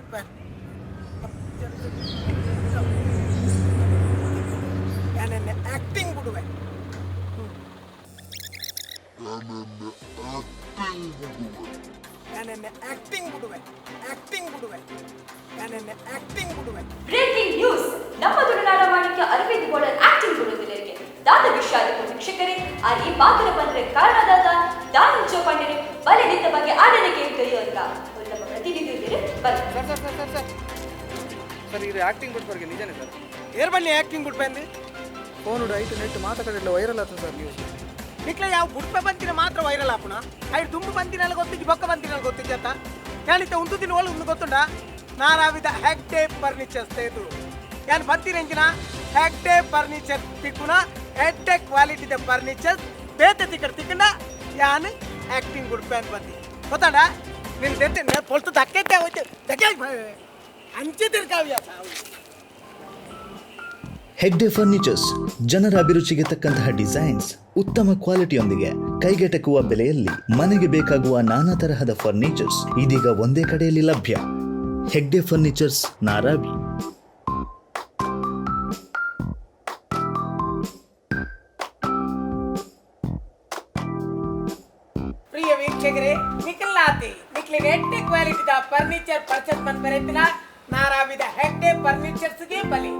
കൊടുപ്പാൻ ഞാൻ എന്നെ ആക്ടിങ് കൊടുവേ ഞാൻ എന്നെ ആക്ടിങ് കൊടുവേ ಬ್ರೇಕಿಂಗ್ ನ್ಯೂಸ್ ನಮ್ಮ ತುಳುನಾಡ ಮಾಣಿಕ್ಯ ಅರವಿಂದ್ ಗೋಳರ್ ಆಕ್ಟಿಂಗ್ ಕೊಡುವುದರಿಗೆ ದಾದ ವಿಷಾದ ವೀಕ್ಷಕರೇ ಆ ಈ ಪಾತ್ರ ಬಂದ್ರೆ ಕಾರಣದಾದ ದಾನಿಂಚೋ ಪಂಡನೆ ಬಲೆ ನಿಂತ ಬಗ್ಗೆ ಆಡನೆ ಕೇಳ್ತೀರಿ ಅಂತ ನಮ್ಮ ಪ್ರತಿನಿಧಿ ಇದ್ದಾರೆ ಬನ್ನಿ ಸರ್ ಇದು ಆ್ಯಕ್ಟಿಂಗ್ ಬಿಟ್ಬರ್ಗೆ ನಿಜನೇ ಸರ್ ಏರ್ ಬನ್ನಿ ಆಕ್ಟಿಂಗ್ ಬಿಡ್ಬಂದು ಫೋನ್ ಐಟು ನೆಟ್ ಮಾತಾಡಲ್ಲ ವೈರಲ್ ಆಗ್ತದೆ ಸರ್ ನ್ಯೂಸ್ ನಿಕ್ಲೆ ಯಾವ ಬುಡ್ಪೆ ಬಂತಿನ ಮಾತ್ರ ವೈರಲ್ ಆಪುಣ ಐದು ತುಂಬು ಬಂತಿನಲ್ಲ ಗೊತ್ತಿದ್ದು ಬೊಕ್ಕ ಬಂತಿನಲ್ಲ ಗೊತ್ತಿದ್ದ ಅಂತ ಹೇಳಿತ ಉಂಟು ದಿನ ಒಳಗೆ ಒಂದು ಗೊತ್ತುಂಡ ನಾರಾವಿದ ಹೆಗ್ಡೆ ಫರ್ನಿಚರ್ಸ್ ತೇದು ಯಾನು ಬಂತಿರಂಜಿನ ಹೆಗ್ಡೆ ಫರ್ನಿಚರ್ ತಿಕ್ಕುನ ಹೆಡ್ಡೆ ಕ್ವಾಲಿಟಿದ ಫರ್ನಿಚರ್ಸ್ ಬೇತೆ ತಿಕ್ಕಡ ತಿಕ್ಕಂಡ ಯಾನು ಆಕ್ಟಿಂಗ್ ಗುಡ್ಪೆ ಅಂತ ಬಂದಿ ಗೊತ್ತಾಡ ನಿನ್ನ ತೆತ್ತೆ ಪೊಲ್ತು ದಕ್ಕೈತೆ ಹೋಯ್ತು ದಕ್ಕೆ ಅಂಚೆ ತಿರ್ಕಾವ್ಯ ಹೆಗ್ಡೆ ಫರ್ನಿಚರ್ಸ್ ಜನರ ಅಭಿರುಚಿಗೆ ತಕ್ಕಂತಹ ಡಿಸೈನ್ಸ್, ಉತ್ತಮ ಕ್ವಾಲಿಟಿಯೊಂದಿಗೆ ಕೈಗೆಟಕುವ ಬೆಲೆಯಲ್ಲಿ ಮನೆಗೆ ಬೇಕಾಗುವ ನಾನಾ ತರಹದ ಫರ್ನಿಚರ್ಸ್ ಇದೀಗ ಒಂದೇ ಕಡೆಯಲ್ಲಿ ಲಭ್ಯ. ಹೆಗ್ಡೆ ಫರ್ನಿಚರ್ಸ್, ನಾರಾವಿ. ಪ್ರಿಯ ವೀಕ್ಷಕರೇ, ನಿಖಿಲಾತಿ ನಿಖಿಲಿಗೆ ಹೆಗ್ಡೆ ಕ್ವಾಲಿಟಿದ ಫರ್ನಿಚರ್ ಪರ್ಚೇಸ್ ಮಾಡ್ತಾರೆ ನಾರಾವಿದ ಹೆಗ್ಡೆ ಫರ್ನಿಚರ್ಸ್ಗೆ ಬಲಿ